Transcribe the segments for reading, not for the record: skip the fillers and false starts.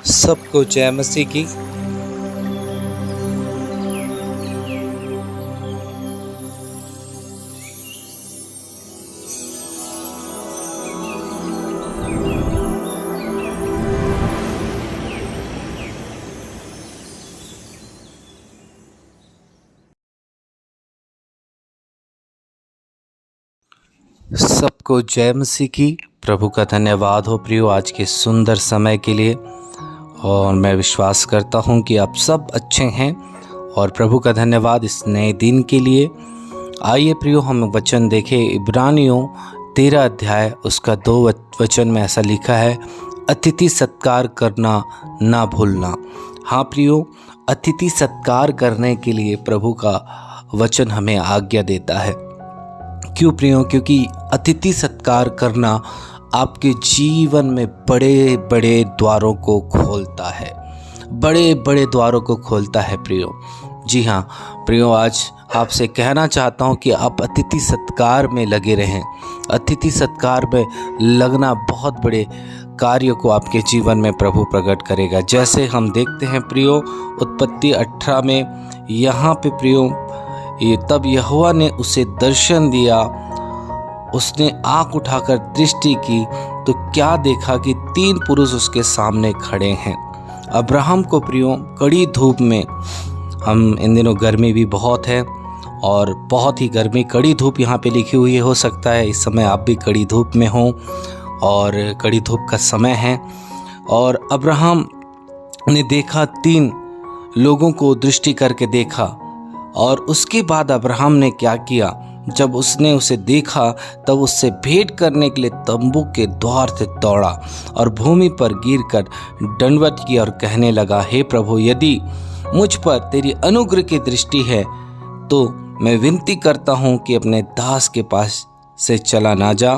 सबको जय मसीह की। सबको जय मसीह की। प्रभु का धन्यवाद हो प्रियो आज के सुंदर समय के लिए। और मैं विश्वास करता हूं कि आप सब अच्छे हैं और प्रभु का धन्यवाद इस नए दिन के लिए। आइए प्रियो हम वचन देखें। इब्रानियों 13 अध्याय उसका 2 वचन में ऐसा लिखा है, अतिथि सत्कार करना ना भूलना। हाँ प्रियो, अतिथि सत्कार करने के लिए प्रभु का वचन हमें आज्ञा देता है। क्यों प्रियो? क्योंकि अतिथि सत्कार करना आपके जीवन में बड़े बड़े द्वारों को खोलता है, बड़े बड़े द्वारों को खोलता है प्रियो। जी हाँ प्रियो, आज आपसे कहना चाहता हूँ कि आप अतिथि सत्कार में लगे रहें। अतिथि सत्कार में लगना बहुत बड़े कार्य को आपके जीवन में प्रभु प्रकट करेगा। जैसे हम देखते हैं प्रियो उत्पत्ति 18 में, यहाँ पे प्रियो तब यहोवा ने उसे दर्शन दिया, उसने आँख उठाकर दृष्टि की तो क्या देखा कि 3 पुरुष उसके सामने खड़े हैं। अब्राहम को प्रियो कड़ी धूप में, हम इन दिनों गर्मी भी बहुत है और बहुत ही गर्मी, कड़ी धूप यहाँ पे लिखी हुई है, हो सकता है इस समय आप भी कड़ी धूप में हो और कड़ी धूप का समय है। और अब्राहम ने देखा, 3 लोगों को दृष्टि करके देखा। और उसके बाद अब्राहम ने क्या किया, जब उसने उसे देखा तब उससे भेंट करने के लिए तंबू के द्वार से दौड़ा और भूमि पर गिरकर दंडवत की और कहने लगा, हे प्रभु, यदि मुझ पर तेरी अनुग्रह की दृष्टि है तो मैं विनती करता हूँ कि अपने दास के पास से चला ना जा।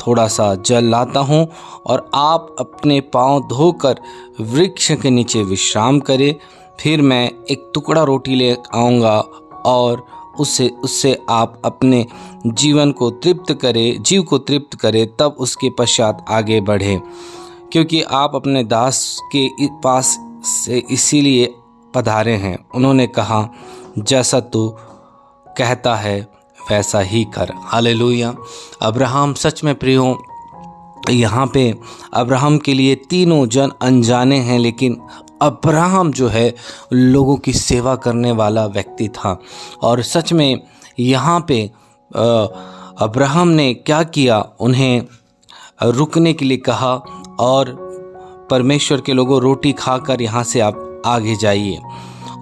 थोड़ा सा जल लाता हूँ और आप अपने पाँव धोकर वृक्ष के नीचे विश्राम करें। फिर मैं एक टुकड़ा रोटी ले आऊँगा और उससे आप अपने जीव को तृप्त करें, तब उसके पश्चात आगे बढ़ें, क्योंकि आप अपने दास के पास से इसीलिए पधारे हैं। उन्होंने कहा, जैसा तू कहता है वैसा ही कर। हालेलुया। अब्राहम सच में प्रियो, यहाँ पे अब्राहम के लिए तीनों जन अनजाने हैं, लेकिन अब्राहम जो है लोगों की सेवा करने वाला व्यक्ति था। और सच में यहाँ पे अब्राहम ने क्या किया, उन्हें रुकने के लिए कहा और परमेश्वर के लोगों रोटी खाकर यहाँ से आप आगे जाइए।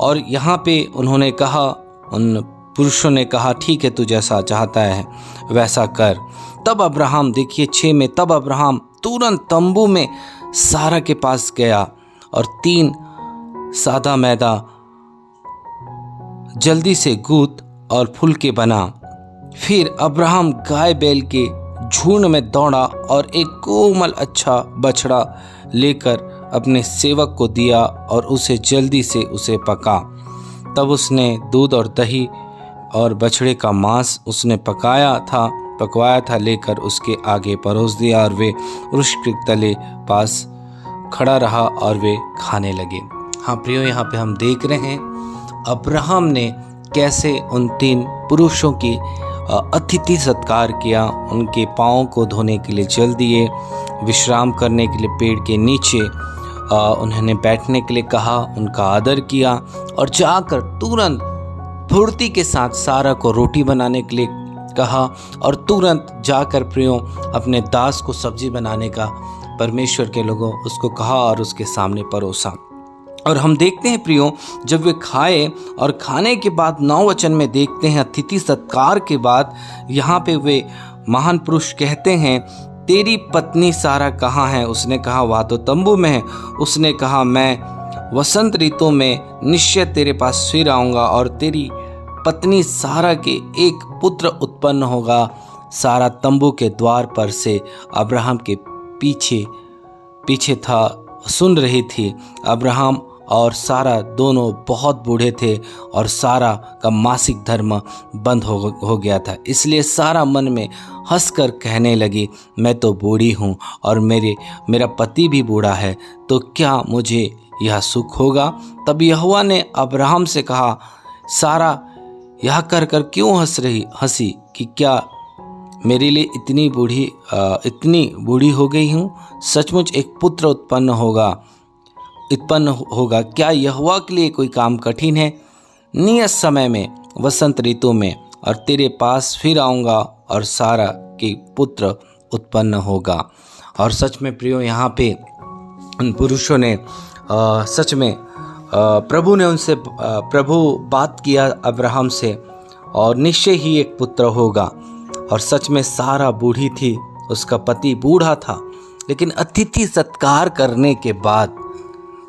और यहाँ पे उन्होंने कहा, उन पुरुषों ने कहा, ठीक है, तू जैसा चाहता है वैसा कर। तब अब्राहम, देखिए 6 में, तब अब्राहम तुरंत तंबू में सारा के पास गया और 3 सादा मैदा जल्दी से गूंथ और फुलके बना। फिर अब्राहम गाय बैल के झुंड में दौड़ा और एक कोमल अच्छा बछड़ा लेकर अपने सेवक को दिया और उसे जल्दी से उसे पका। तब उसने दूध और दही और बछड़े का मांस उसने पकवाया था लेकर उसके आगे परोस दिया और वे वृक्ष के तले पास खड़ा रहा और वे खाने लगे। हाँ प्रियो, यहाँ पे हम देख रहे हैं अब्राहम ने कैसे उन 3 पुरुषों की अतिथि सत्कार किया, उनके पाँव को धोने के लिए जल दिए, विश्राम करने के लिए पेड़ के नीचे उन्होंने बैठने के लिए कहा, उनका आदर किया और जाकर तुरंत फुर्ती के साथ सारा को रोटी बनाने के लिए कहा और तुरंत जाकर प्रियो अपने दास को सब्जी बनाने का परमेश्वर के लोगों उसको कहा और उसके सामने परोसा। और हम देखते हैं प्रियो, जब वे खाए और खाने के बाद 9 वचन में देखते हैं, अतिथि सत्कार के बाद यहाँ पे वे महान पुरुष कहते हैं, तेरी पत्नी सारा कहाँ है? उसने कहा, वह तो तंबू में है। उसने कहा, मैं वसंत ऋतु में निश्चय तेरे पास फिर आऊँगा और तेरी पत्नी सारा के एक पुत्र उत्पन्न होगा। सारा तंबू के द्वार पर से अब्राहम के पीछे था, सुन रही थी। अब्राहम और सारा दोनों बहुत बूढ़े थे और सारा का मासिक धर्म बंद हो गया था। इसलिए सारा मन में हंसकर कहने लगी, मैं तो बूढ़ी हूँ और मेरा पति भी बूढ़ा है, तो क्या मुझे यह सुख होगा? तब यहोवा ने अब्राहम से कहा, सारा यह कर क्यों हंसी कि क्या मेरे लिए इतनी बूढ़ी हो गई हूँ? सचमुच एक पुत्र उत्पन्न होगा। क्या यहोवा के लिए कोई काम कठिन है? नियत समय में वसंत ऋतु में और तेरे पास फिर आऊँगा और सारा के पुत्र उत्पन्न होगा। और सच में प्रियो, यहाँ पे उन पुरुषों ने सच में प्रभु बात किया अब्राहम से और निश्चय ही एक पुत्र होगा। और सच में सारा बूढ़ी थी, उसका पति बूढ़ा था, लेकिन अतिथि सत्कार करने के बाद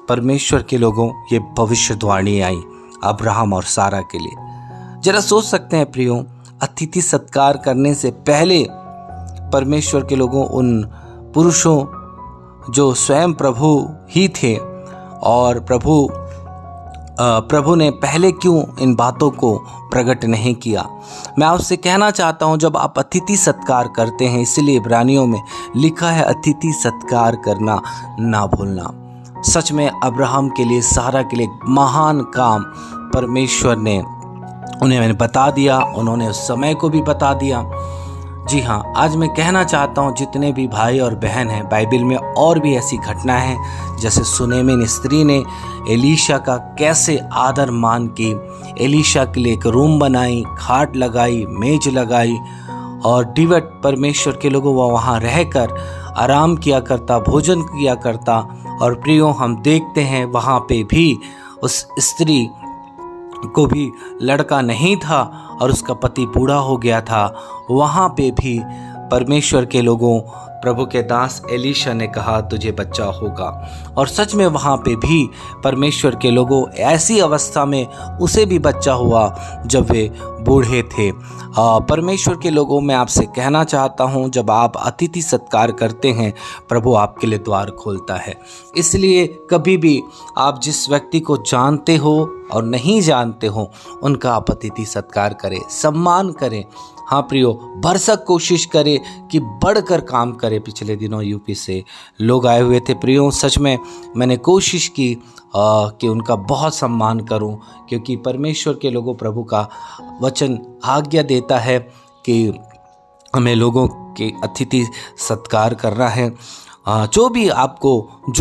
परमेश्वर के लोगों ये भविष्यवाणी आई अब्राहम और सारा के लिए। जरा सोच सकते हैं प्रियो, अतिथि सत्कार करने से पहले परमेश्वर के लोगों उन पुरुषों जो स्वयं प्रभु ही थे और प्रभु ने पहले क्यों इन बातों को प्रकट नहीं किया? मैं आपसे कहना चाहता हूं, जब आप अतिथि सत्कार करते हैं, इसलिए इब्रानियों में लिखा है अतिथि सत्कार करना ना भूलना। सच में अब्राहम के लिए, सारा के लिए महान काम परमेश्वर ने उन्हें बता दिया, उन्होंने उस समय को भी बता दिया। जी हाँ, आज मैं कहना चाहता हूँ जितने भी भाई और बहन हैं, बाइबल में और भी ऐसी घटना है, जैसे सुनेमिन स्त्री ने एलीशा का कैसे आदर मान की, एलीशा के लिए एक रूम बनाई, खाट लगाई, मेज लगाई और डिवट परमेश्वर के लोगों वो वहाँ रहकर आराम किया करता, भोजन किया करता। और प्रियो, हम देखते हैं वहाँ पे भी उस स्त्री को भी लड़का नहीं था और उसका पति बूढ़ा हो गया था। वहाँ पे भी परमेश्वर के लोगों, प्रभु के दास एलीशा ने कहा तुझे बच्चा होगा। और सच में वहाँ पे भी परमेश्वर के लोगों ऐसी अवस्था में उसे भी बच्चा हुआ जब वे बूढ़े थे। परमेश्वर के लोगों, मैं आपसे कहना चाहता हूँ, जब आप अतिथि सत्कार करते हैं, प्रभु आपके लिए द्वार खोलता है। इसलिए कभी भी आप जिस व्यक्ति को जानते हो और नहीं जानते हो, उनका आप अतिथि सत्कार करें, सम्मान करें। हाँ प्रियो, भरसक कोशिश करें कि बढ़कर काम करें। पिछले दिनों यूपी से लोग आए हुए थे प्रियो, सच में मैंने कोशिश की कि उनका बहुत सम्मान करूं, क्योंकि परमेश्वर के लोगों, प्रभु का वचन आज्ञा देता है कि हमें लोगों के अतिथि सत्कार करना है। जो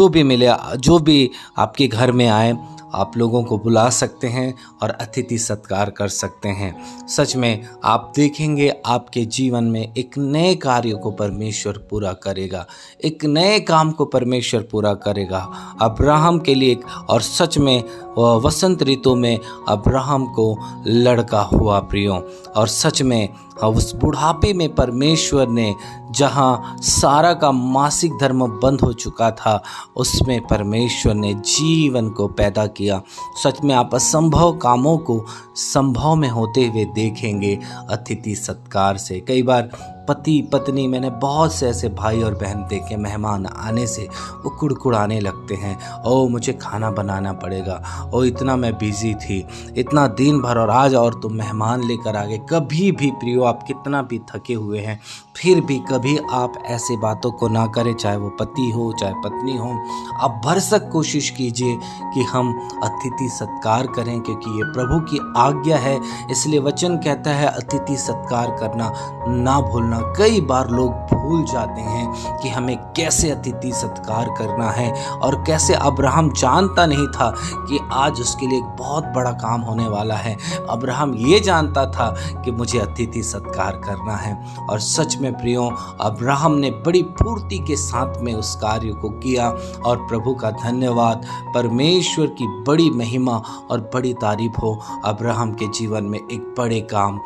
भी मिले, जो भी आपके घर में आए, आप लोगों को बुला सकते हैं और अतिथि सत्कार कर सकते हैं। सच में आप देखेंगे आपके जीवन में एक नए कार्य को परमेश्वर पूरा करेगा, एक नए काम को परमेश्वर पूरा करेगा। अब्राहम के लिए और सच में वसंत ऋतु में अब्राहम को लड़का हुआ प्रियो। और सच में उस बुढ़ापे में परमेश्वर ने, जहाँ सारा का मासिक धर्म बंद हो चुका था, उसमें परमेश्वर ने जीवन को पैदा किया। सच में आप असंभव कामों को संभव में होते हुए देखेंगे अतिथि सत्कार से। कई बार पति पत्नी, मैंने बहुत से ऐसे भाई और बहन देखे, मेहमान आने से वो कुड़कुड़ाने लगते हैं, ओ मुझे खाना बनाना पड़ेगा, ओ इतना मैं बिजी थी, इतना दिन भर, और आज और तुम मेहमान लेकर आ गए। कभी भी प्रियो, आप कितना भी थके हुए हैं, फिर भी कभी आप ऐसे बातों को ना करें, चाहे वो पति हो चाहे पत्नी हो। आप भरसक कोशिश कीजिए कि हम अतिथि सत्कार करें, क्योंकि ये प्रभु की आज्ञा है। इसलिए वचन कहता है अतिथि सत्कार करना ना भूलना। कई बार लोग भूल जाते हैं कि हमें कैसे अतिथि सत्कार करना है, और कैसे अब्राहम जानता नहीं था कि आज उसके लिए एक बहुत बड़ा काम होने वाला है। अब्राहम ये जानता था कि मुझे अतिथि सत्कार करना है। और सच में प्रियो, अब्राहम ने बड़ी फुर्ती के साथ में उस कार्य को किया, और प्रभु का धन्यवाद, परमेश्वर की बड़ी महिमा और बड़ी तारीफ हो। अब्राहम के जीवन में एक बड़े काम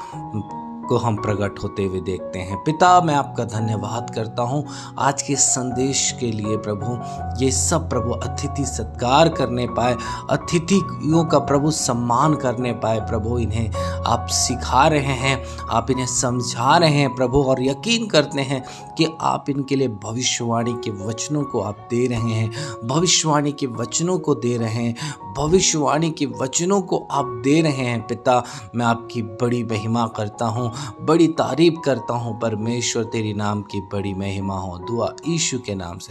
को हम प्रकट होते हुए देखते हैं। पिता, मैं आपका धन्यवाद करता हूँ आज के संदेश के लिए प्रभु। ये सब प्रभु अतिथि सत्कार करने पाए, अतिथियों का प्रभु सम्मान करने पाए प्रभु। इन्हें आप सिखा रहे हैं, आप इन्हें समझा रहे हैं प्रभु, और यकीन करते हैं कि आप इनके लिए भविष्यवाणी के वचनों को आप दे रहे हैं, भविष्यवाणी के वचनों को दे रहे हैं, भविष्यवाणी के वचनों को आप दे रहे हैं। पिता, मैं आपकी बड़ी महिमा करता हूँ, बड़ी तारीफ करता हूँ परमेश्वर। तेरी नाम की बड़ी महिमा हो। दुआ यीशु के नाम से।